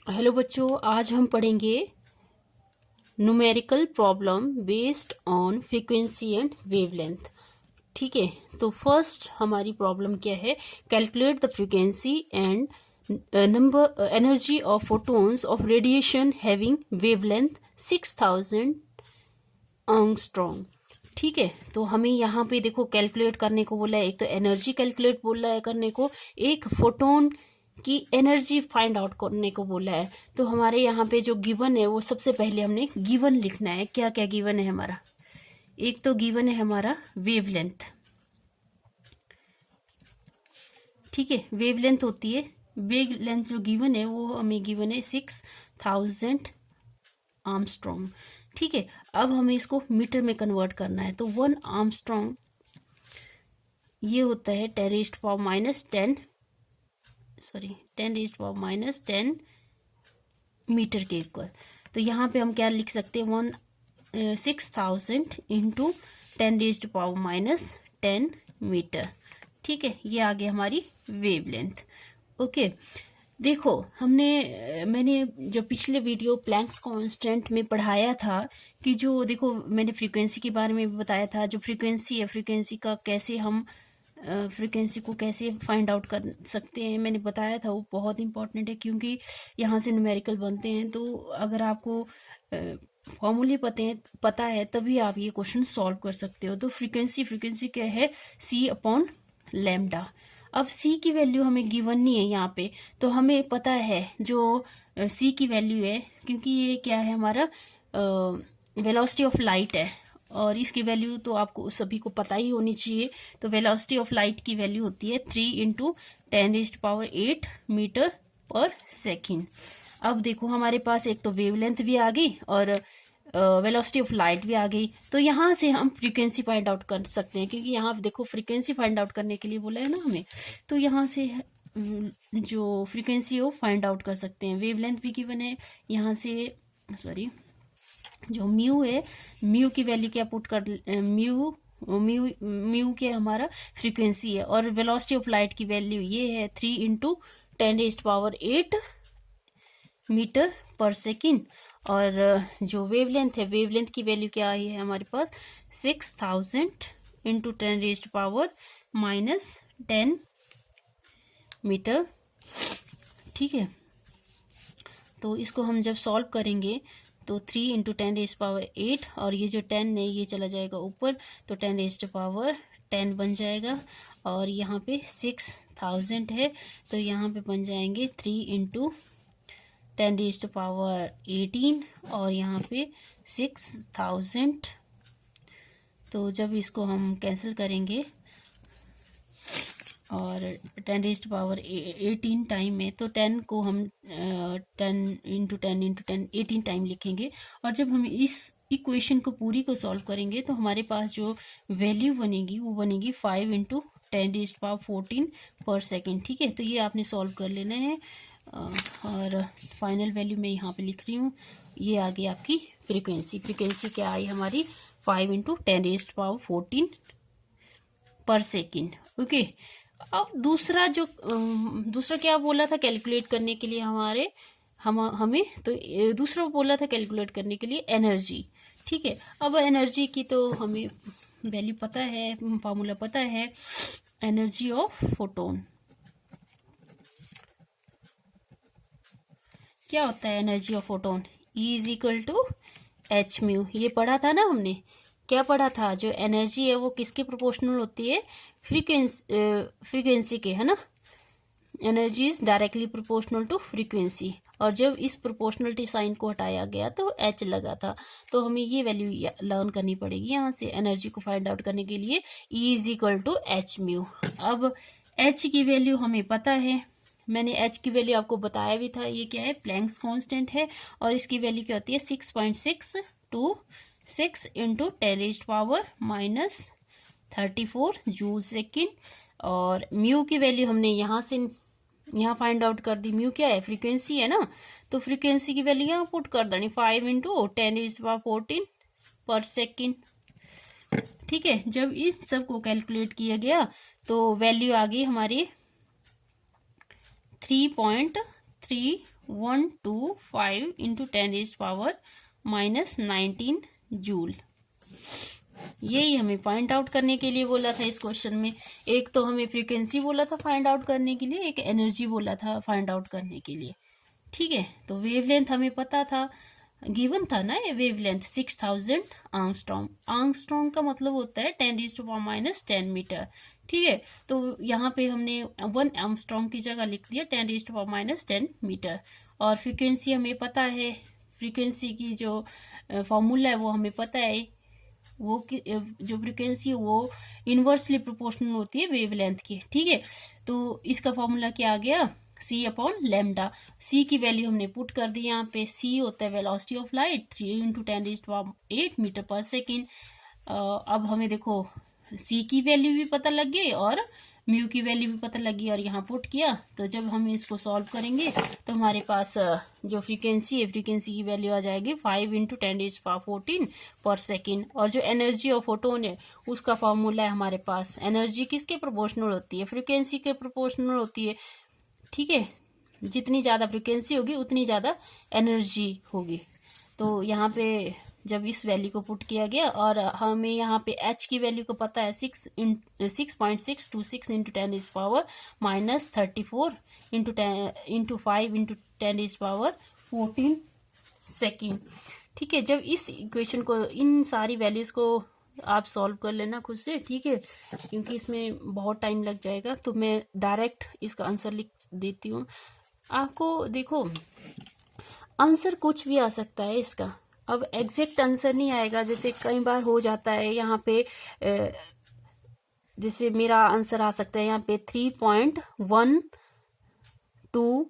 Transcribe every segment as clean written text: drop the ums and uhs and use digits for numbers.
Hello बच्चों, आज हम पढ़ेंगे numerical problem based on frequency and wavelength. ठीक है, तो फर्स्ट हमारी प्रॉब्लम क्या है? Calculate the frequency and number energy of photons of radiation having wavelength 6000 angstrom. ठीक है, तो हमें यहाँ पे देखो कैलकुलेट करने को बोला है। एक तो एनर्जी कैलकुलेट बोला है करने को, एक फोटोन की एनर्जी फाइंड आउट करने को बोला है। तो हमारे यहाँ पे जो गिवन है वो सबसे पहले हमने गिवन लिखना है। क्या क्या गिवन है हमारा? एक तो गिवन है हमारा वेवलेंथ। ठीक है, वेवलेंथ होती है, वेवलेंथ जो गिवन है वो हमें गिवन है 6000 आर्मस्ट्रॉन्ग। ठीक है, अब हमें इसको मीटर में कन्वर्ट करना है। तो 1 आर्मस्ट्रॉन्ग ये होता है 10 रेज़्ड पावर माइनस 10 मीटर के इक्वल। तो यहाँ पे हम क्या लिख सकते हैं? 6000 into 10 raised power minus 10 metre. ठीक है, ये आ गई हमारी वेवलेंथ। ओके, देखो मैंने जो पिछले वीडियो प्लैंक्स कांस्टेंट में पढ़ाया था कि जो देखो मैंने फ्रीक्वेंसी के बारे में भी बताया था। जो फ्रीक्वेंसी है, फ्रीक्वेंसी का कैसे हम फ्रीक्वेंसी को कैसे फाइंड आउट कर सकते हैं, मैंने बताया था। वो बहुत इंपॉर्टेंट है क्योंकि यहाँ से न्यूमेरिकल बनते हैं। तो अगर आपको फॉर्मूले पता है तभी आप ये क्वेश्चन सॉल्व कर सकते हो। तो फ्रीक्वेंसी क्या है? C upon lambda. अब C की वैल्यू हमें गिवन नहीं है यहाँ पे, तो हमें पता है जो C की वैल्यू है, क्योंकि ये क्या है हमारा वेलोसिटी ऑफ लाइट है और इसकी वैल्यू तो आपको सभी को पता ही होनी चाहिए। तो वेलोसिटी ऑफ लाइट की वैल्यू होती है 3 इंटू 10 रेज़्ड पावर 8 मीटर पर सेकेंड। अब देखो हमारे पास एक तो वेवलेंथ भी आ गई और वेलोसिटी ऑफ लाइट भी आ गई। तो यहाँ से हम फ्रीक्वेंसी फाइंड आउट कर सकते हैं, क्योंकि यहाँ देखो फ्रीक्वेंसी फाइंड आउट करने के लिए बोला है ना हमें। तो यहाँ से जो फ्रीक्वेंसी हो फाइंड आउट कर सकते हैं। वेवलेंथ भी गिवन है, यहाँ से जो म्यू है, म्यू की वैल्यू क्या पुट कर, म्यू के हमारा फ्रीक्वेंसी है और वेलोसिटी ऑफ लाइट की वैल्यू ये है 3 इंटू 10 रेज़्ड पावर 8 मीटर पर सेकेंड। और जो वेवलेंथ है, वेवलेंथ की वैल्यू क्या आई है हमारे पास? 6000 into 10 raised power minus 10 metre. ठीक है, तो इसको हम जब सॉल्व करेंगे तो 3 इंटू 10 रेज़्ड पावर 8 और ये जो 10 है ये चला जाएगा ऊपर, तो 10 रेज़्ड पावर 10 बन जाएगा। और यहाँ पे 6000 है तो यहाँ पे बन जाएंगे 3 इंटू 10 रेज़्ड पावर 18 और यहाँ पे 6000। तो जब इसको हम कैंसिल करेंगे और 10 रेज़्ड पावर 18 टाइम में, तो 10 को हम 10 इंटू 10 18 टाइम लिखेंगे। और जब हम इस इक्वेशन को पूरी को सॉल्व करेंगे तो हमारे पास जो वैल्यू बनेगी वो बनेगी 5 इंटू 10 रेज़्ड पावर 14 पर सेकेंड। ठीक है, तो ये आपने सॉल्व कर लेना है और फाइनल वैल्यू मैं यहाँ पे लिख रही हूँ। ये आ गई आपकी फ्रीक्वेंसी क्या आई हमारी? 5 इंटू 10 रेज़्ड पावर 14 पर सेकेंड। ओके, अब दूसरा क्या बोला था कैलकुलेट करने के लिए हमें तो दूसरा बोला था कैलकुलेट करने के लिए एनर्जी। ठीक है, अब एनर्जी की तो हमें वैल्यू पता है, फार्मूला पता है। एनर्जी ऑफ फोटोन क्या होता है? Energy of photon E is equal to h mu. ये पढ़ा था ना हमने। क्या पढ़ा था? जो एनर्जी है वो किसके प्रोपोर्शनल होती है? फ्रीक्वेंसी के, है ना। Energy is directly proportional to frequency. और जब इस प्रोपोर्शनलिटी साइन को हटाया गया तो एच लगा था। तो हमें ये वैल्यू लर्न करनी पड़ेगी यहाँ से एनर्जी को फाइंड आउट करने के लिए। E is equal to h mu. अब एच की वैल्यू हमें पता है, मैंने एच की वैल्यू आपको बताया भी था। ये क्या है? प्लैंक्स कांस्टेंट है और इसकी वैल्यू क्या होती है? 6.626 into 10 raised power minus 34 joule second. और म्यू की वैल्यू हमने यहाँ फाइंड आउट कर दी। म्यू क्या है? फ्रीक्वेंसी है ना, तो फ्रीक्वेंसी की वैल्यू यहाँ पुट कर देनी 5 इंटू 10 रेज़्ड पावर 14 पर सेकेंड। ठीक है, जब इस सब को कैलकुलेट किया गया तो वैल्यू आ गई हमारी 3.3 125 इंटू 10⁻⁻19 जूल। यही हमें फाइंड आउट करने के लिए बोला था इस क्वेश्चन में। एक तो हमें फ्रीक्वेंसी बोला था फाइंड आउट करने के लिए, एक एनर्जी बोला था फाइंड आउट करने के लिए। ठीक है, तो वेवलेंथ हमें पता था, गिवन था ना ये वेवलेंथ 6000 आर्मस्ट्रॉन्ग। आर्मस्ट्रॉन्ग का मतलब होता है 10⁻⁻10 मीटर। ठीक है, तो यहाँ पे हमने 1 आर्मस्ट्रॉन्ग की जगह लिख दिया 10⁻⁻10 मीटर। और फ्रीक्वेंसी हमें पता है, फ्रीक्वेंसी की जो फॉर्मूला है वो हमें पता है, वो जो फ्रीक्वेंसी है वो इनवर्सली प्रोपोर्शनल होती है वेवलेंथ की। ठीक है, तो इसका फॉर्मूला क्या आ गया, c अपॉन लैम्डा। c की वैल्यू हमने पुट कर दी यहाँ पे। c होता है velocity of light, 3 into 10⁸ metre पर सेकेंड। अब हमें देखो c की वैल्यू भी पता लग गई और म्यू की वैल्यू भी पता लगी, और यहाँ पुट किया। तो जब हम इसको सॉल्व करेंगे तो हमारे पास जो फ्रीक्वेंसी है, फ्रीक्वेंसी की वैल्यू आ जाएगी 5 इंटू 10⁻14 पर सेकेंड। और जो एनर्जी ऑफ फोटोन है उसका फॉर्मूला है हमारे पास, एनर्जी किसके प्रोपोर्शनल होती है, फ्रीक्वेंसी के प्रोपोर्शनल होती है। ठीक है, जितनी ज़्यादा फ्रीक्वेंसी होगी उतनी ज़्यादा एनर्जी होगी। तो यहाँ पे जब इस वैल्यू को पुट किया गया, और हमें यहाँ पे h की वैल्यू को पता है 6.626 इंटू 10⁻⁻34 इंटू 5 इंटू 10⁻14 सेकेंड। ठीक है, जब इस इक्वेशन को, इन सारी वैल्यूज को आप सॉल्व कर लेना खुद से। ठीक है, क्योंकि इसमें बहुत टाइम लग जाएगा, तो मैं डायरेक्ट इसका आंसर लिख देती हूँ आपको। देखो, आंसर कुछ भी आ सकता है इसका। अब एग्जैक्ट आंसर नहीं आएगा, जैसे कई बार हो जाता है यहाँ पे, जैसे मेरा आंसर आ सकता है यहाँ पे 3.12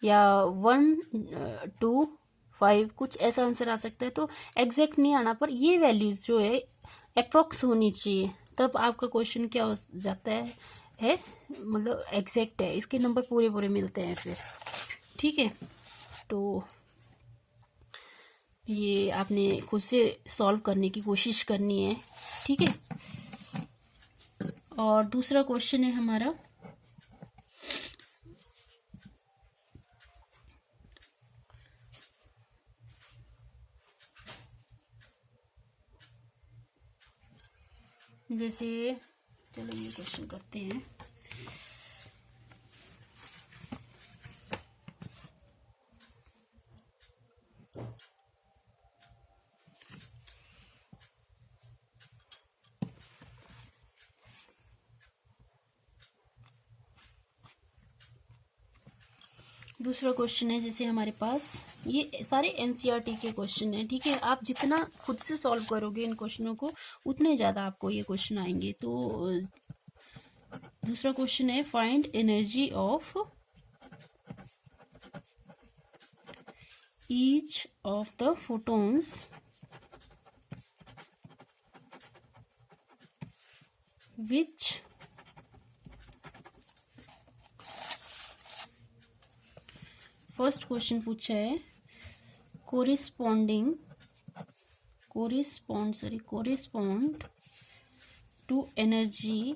या 125, कुछ ऐसा आंसर आ सकता है। तो एग्जैक्ट नहीं आना, पर ये वैल्यूज जो है अप्रोक्स होनी चाहिए, तब आपका क्वेश्चन क्या हो जाता है मतलब एग्जैक्ट है, इसके नंबर पूरे पूरे मिलते हैं फिर। ठीक है, तो ये आपने खुद से सॉल्व करने की कोशिश करनी है। ठीक है, और दूसरा क्वेश्चन है हमारा, जैसे चलो ये क्वेश्चन करते हैं। दूसरा क्वेश्चन है, जैसे हमारे पास ये सारे एनसीईआरटी के क्वेश्चन हैं। ठीक है, आप जितना खुद से सॉल्व करोगे इन क्वेश्चनों को, उतने ज़्यादा आपको ये क्वेश्चन आएंगे। तो दूसरा क्वेश्चन है, find energy of each of the photons which first question पूछा है, correspond to energy,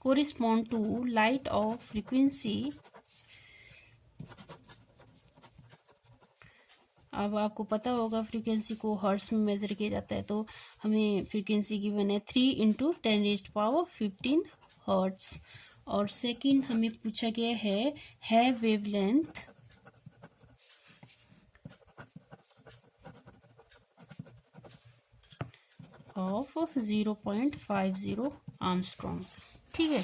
correspond to light of frequency. अब आपको पता होगा फ्रीक्वेंसी को हर्ट्ज में मेजर किया जाता है, तो हमें फ्रीक्वेंसी गिवन है 3 इंटू 10⁻15 हर्ट्ज। और सेकंड हमें पूछा गया है वेवलेंथ ऑफ 0.50 आर्मस्ट्रॉन्ग। ठीक है,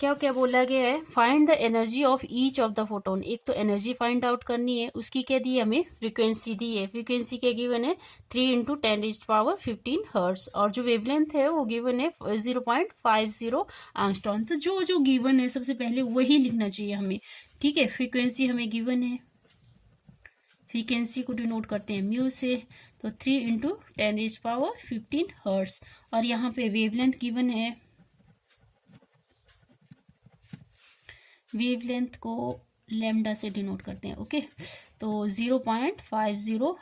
क्या क्या बोला गया है, find the energy of each of the photon. एक तो एनर्जी फाइंड आउट करनी है, उसकी क्या दी है, हमें फ्रीक्वेंसी दी है। फ्रीक्वेंसी क्या गिवन है, 3 इंटू 10⁻15 हर्ट्ज, और जो वेवलेंथ है वो गिवन है 0.50 आर्मस्ट्रॉन्ग। तो जो जो गिवन है सबसे पहले वही लिखना चाहिए हमें। ठीक है, फ्रीक्वेंसी हमें गिवन है, फ्रीक्वेंसी को डिनोट करते हैं म्यू से, तो 3 इंटू 10⁻15 हर्ट्ज। और यहाँ पे वेवलेंथ गिवन है, वेवलेंथ को लैम्डा से डिनोट करते हैं। ओके, तो 0.50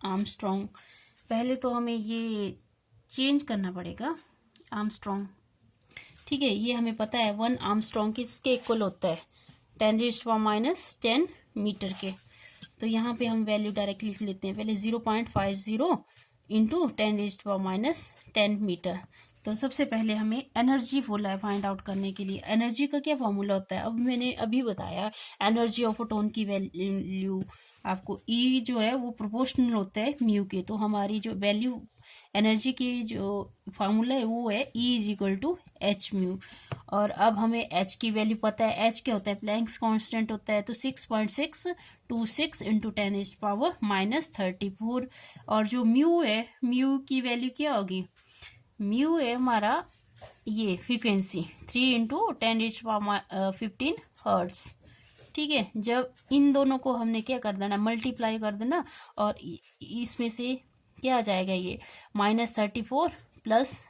आर्मस्ट्रॉन्ग। पहले तो हमें ये चेंज करना पड़ेगा आर्मस्ट्रॉन्ग। ठीक है, ये हमें पता है 1 आर्मस्ट्रॉन्ग किसके इक्वल होता है, 10⁻⁻10 मीटर के। तो यहाँ पे हम वैल्यू डायरेक्ट लिख लेते हैं। पहले 0.50 इंटू 10⁻10 मीटर। तो सबसे पहले हमें एनर्जी बोला है फाइंड आउट करने के लिए। एनर्जी का क्या फॉर्मूला होता है, अब मैंने अभी बताया। एनर्जी ऑफ फोटोन की वैल्यू आपको ई जो है वो प्रोपोर्शनल होता है म्यू के। तो हमारी जो वैल्यू एनर्जी की जो फार्मूला है वो है E is equal to h mu. और अब हमें एच की वैल्यू पता है। एच क्या होता है, प्लैंक्स कांस्टेंट होता है। तो 6.626 इंटू 10⁻−34। और जो म्यू है, म्यू की वैल्यू क्या होगी, म्यू है हमारा ये फ्रीक्वेंसी 3 इंटू 10⁻15 हर्ट्स। ठीक है, जब इन दोनों को हमने क्या कर देना, मल्टीप्लाई कर देना, और इसमें से क्या आ जाएगा, ये -34 प्लस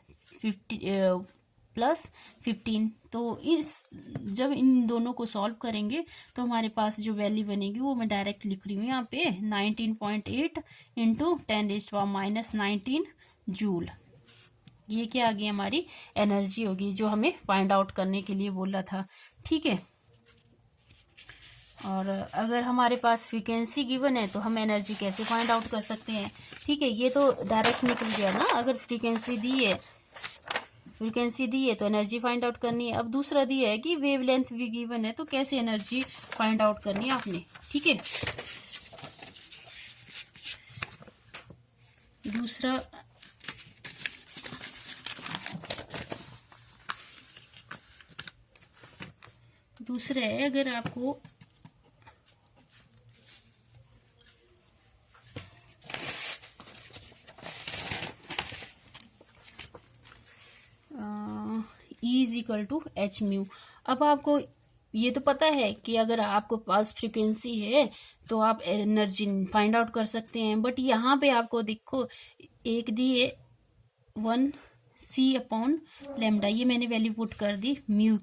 15। तो इस जब इन दोनों को सॉल्व करेंगे तो हमारे पास जो वैल्यू बनेगी वो मैं डायरेक्ट लिख रही हूँ यहाँ पे 19.8 इंटू 10⁻19 जूल। ये क्या आ गई, हमारी एनर्जी होगी जो हमें फाइंड आउट करने के लिए बोला था। ठीक है, और अगर हमारे पास फ्रीक्वेंसी गिवन है तो हम एनर्जी कैसे फाइंड आउट कर सकते हैं। ठीक है, ये तो डायरेक्ट निकल गया ना। अगर फ्रीक्वेंसी दी है तो एनर्जी फाइंड आउट करनी है। अब दूसरा दिया है कि वेवलेंथ भी गिवन है, तो कैसे एनर्जी फाइंड आउट करनी है आपने। ठीक है, दूसरा है, अगर आपको E is equal to h mu. अब आपको ये तो पता है कि अगर आपको पास फ्रीक्वेंसी है तो आप एनर्जी फाइंड आउट कर सकते हैं। बट यहाँ पे आपको देखो एक दी है 1c/λ, ये मैंने वैल्यू पुट कर दी म्यू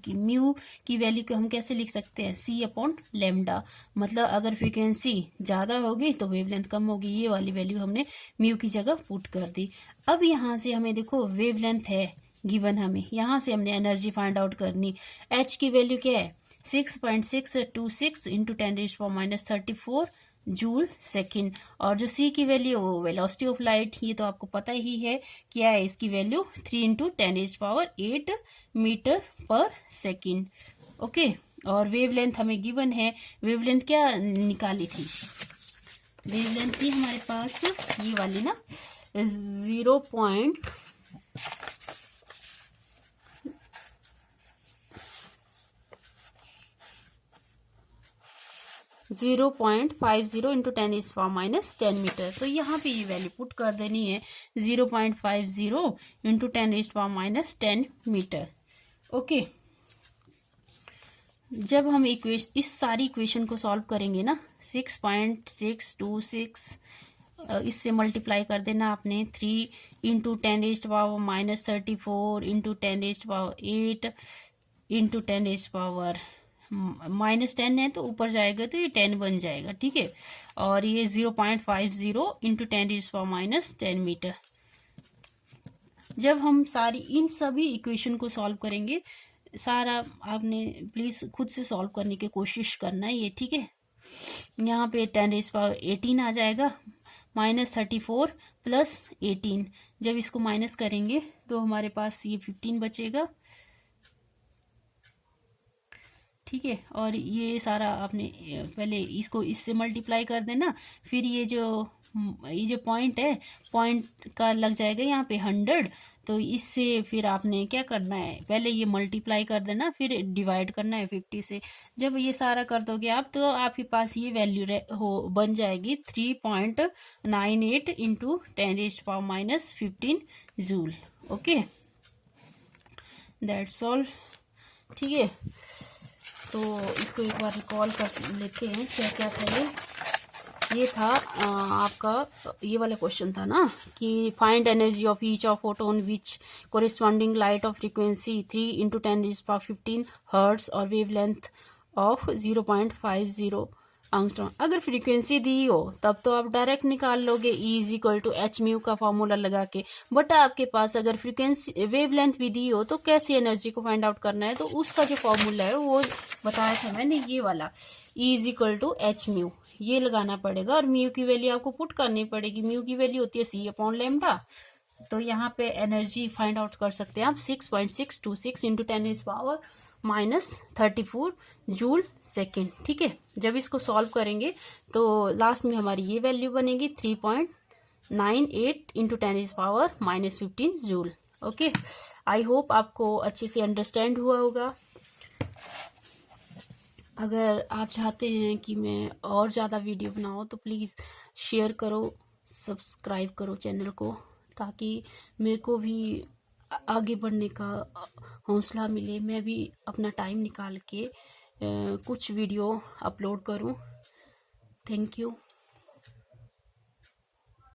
की वैल्यू को हम कैसे लिख सकते हैं, c/λ। मतलब अगर फ्रीक्वेंसी ज़्यादा होगी तो वेवलेंथ कम होगी। ये वाली वैल्यू हमने म्यू की जगह पुट कर दी। अब यहाँ से हमें देखो वेवलेंथ है गिवन, हमें यहाँ से हमने एनर्जी फाइंड आउट करनी। एच की वैल्यू क्या है, 6.626 इंटू 10⁻34 जूल सेकेंड। और जो सी की वैल्यू वो वेलोसिटी ऑफ लाइट, ये तो आपको पता ही है क्या है, इसकी वैल्यू 3 इंटू 10⁸ मीटर पर सेकेंड। ओके, और वेवलेंथ हमें गिवन है। वेवलेंथ क्या निकाली थी, वेवलेंथ थी हमारे पास ये वाली ना, 0.50 इंटू 10⁻10 मीटर। तो यहाँ पे ये वैल्यू पुट कर देनी है 0.50 इंटू 10⁻10 मीटर। ओके, जब हम इस सारी इक्वेशन को सॉल्व करेंगे ना, 6.626 इससे मल्टीप्लाई कर देना आपने 3 इंटू 10⁻34 इंटू 10⁸ इंटू 10⁻- है तो ऊपर जाएगा तो ये 10 बन जाएगा। ठीक है, और ये 0.50 इंटू 10⁻10 मीटर। जब हम इन सभी इक्वेशन को सॉल्व करेंगे, सारा आपने प्लीज खुद से सॉल्व करने की कोशिश करना है ये। ठीक है, यहाँ पे 10⁻18 आ जाएगा, -34 प्लस 18। जब इसको माइनस करेंगे तो हमारे पास ये 15 बचेगा। ठीक है, और ये सारा आपने पहले इसको इससे मल्टीप्लाई कर देना। फिर ये जो पॉइंट है, पॉइंट का लग जाएगा यहाँ पे 100। तो इससे फिर आपने क्या करना है, पहले ये मल्टीप्लाई कर देना, फिर डिवाइड करना है 50 से। जब ये सारा कर दोगे आप तो आपके पास ये वैल्यू बन जाएगी 3.98 into 10⁻15 joule. Okay, that's all. ठीक है, तो इसको एक बार रिकॉल कर लेते हैं क्या क्या था। ये था आपका ये वाला क्वेश्चन था ना कि find energy of each of photon which corresponding light of frequency 3 into 10⁻15 hertz और वेवलेंथ ऑफ 0.50 एंगस्ट्रॉम। अगर फ्रीक्वेंसी दी हो तब तो आप डायरेक्ट निकाल लोगे E=h म्यू का फॉर्मूला लगा के, बट आपके पास अगर फ्रीक्वेंसी वेवलेंथ भी दी हो तो कैसी एनर्जी को फाइंड आउट करना है, तो उसका जो फॉर्मूला है वो बताया था मैंने, ये वाला E=h म्यू, ये लगाना पड़ेगा और म्यू की वैल्यू आपको पुट करनी पड़ेगी। म्यू की वैल्यू होती है C/λ। तो यहाँ पे एनर्जी फाइंड आउट कर सकते हैं आप 6.626 इंटू 10⁻⁻34 जूल सेकेंड। ठीक है, जब इसको सॉल्व करेंगे तो लास्ट में हमारी ये वैल्यू बनेगी 3.98 into 10⁻⁻15 joule. Okay, I hope आपको अच्छे से अंडरस्टैंड हुआ होगा। अगर आप चाहते हैं कि मैं और ज़्यादा वीडियो बनाऊँ तो प्लीज़ शेयर करो, सब्सक्राइब करो चैनल को, ताकि मेरे को भी आगे बढ़ने का हौसला मिले, मैं भी अपना टाइम निकाल के कुछ वीडियो अपलोड करूं। Thank you.